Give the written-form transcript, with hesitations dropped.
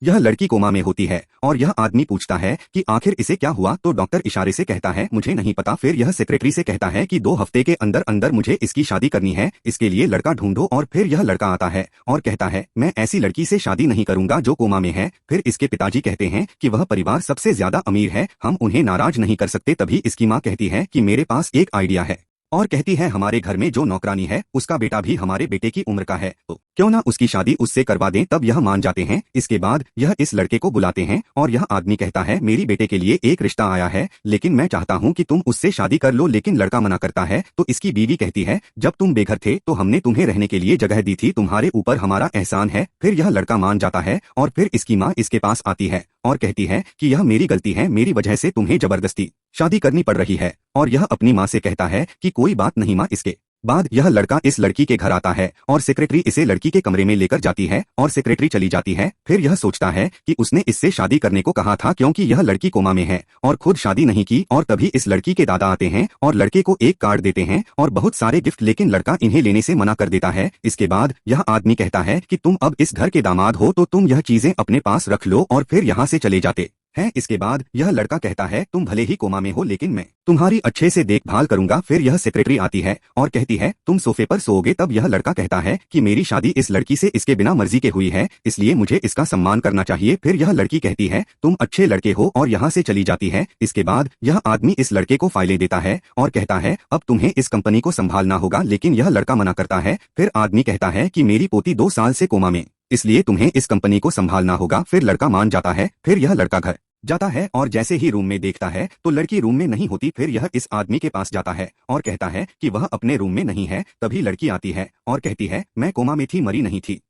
यह लड़की कोमा में होती है और यह आदमी पूछता है कि आखिर इसे क्या हुआ, तो डॉक्टर इशारे से कहता है मुझे नहीं पता। फिर यह सेक्रेटरी से कहता है कि 2 हफ्ते के अंदर अंदर मुझे इसकी शादी करनी है, इसके लिए लड़का ढूंढो। और फिर यह लड़का आता है और कहता है मैं ऐसी लड़की से शादी नहीं करूंगा जो कोमा में है। फिर इसके पिताजी कहते हैं कि वह परिवार सबसे ज्यादा अमीर है, हम उन्हें नाराज नहीं कर सकते। तभी इसकी माँ कहती है कि मेरे पास एक आइडिया है और कहती है हमारे घर में जो नौकरानी है उसका बेटा भी हमारे बेटे की उम्र का है, तो क्यों ना उसकी शादी उससे करवा दें। तब यह मान जाते हैं। इसके बाद यह इस लड़के को बुलाते हैं और यह आदमी कहता है मेरी बेटे के लिए एक रिश्ता आया है, लेकिन मैं चाहता हूं कि तुम उससे शादी कर लो। लेकिन लड़का मना करता है। तो इसकी बीवी कहती है जब तुम बेघर थे तो हमने तुम्हें रहने के लिए जगह दी थी, तुम्हारे ऊपर हमारा एहसान है। फिर यह लड़का मान जाता है और फिर इसकी माँ इसके पास आती है और कहती है कि यह मेरी गलती है, मेरी वजह से तुम्हें जबरदस्ती शादी करनी पड़ रही है। और यह अपनी माँ से कहता है कि कोई बात नहीं माँ। इसके बाद यह लड़का इस लड़की के घर आता है और सेक्रेटरी इसे लड़की के कमरे में लेकर जाती है और सेक्रेटरी चली जाती है। फिर यह सोचता है कि उसने इससे शादी करने को कहा था क्योंकि यह लड़की कोमा में है और खुद शादी नहीं की। और तभी इस लड़की के दादा आते हैं और लड़के को एक कार्ड देते हैं और बहुत सारे गिफ्ट, लेकिन लड़का इन्हें लेने से मना कर देता है। इसके बाद यह आदमी कहता है कि तुम अब इस घर के दामाद हो तो तुम यह चीजें अपने पास रख लो और फिर यहाँ से चले जाते हैं। इसके बाद यह लड़का कहता है तुम भले ही कोमा में हो लेकिन मैं तुम्हारी अच्छे से देखभाल करूंगा। फिर यह सेक्रेटरी आती है और कहती है तुम सोफे पर सोओगे। तब यह लड़का कहता है कि मेरी शादी इस लड़की से इसके बिना मर्जी के हुई है, इसलिए मुझे इसका सम्मान करना चाहिए। फिर यह लड़की कहती है तुम अच्छे लड़के हो और यहाँ से चली जाती है। इसके बाद यह आदमी इस लड़के को फाइलें देता है और कहता है अब तुम्हें इस कंपनी को संभालना होगा, लेकिन यह लड़का मना करता है। फिर आदमी कहता है कि मेरी पोती 2 साल से कोमा में, इसलिए तुम्हें इस कंपनी को संभालना होगा। फिर लड़का मान जाता है। फिर यह लड़का घर जाता है और जैसे ही रूम में देखता है तो लड़की रूम में नहीं होती। फिर यह इस आदमी के पास जाता है और कहता है कि वह अपने रूम में नहीं है। तभी लड़की आती है और कहती है मैं कोमा में थी, मरी नहीं थी।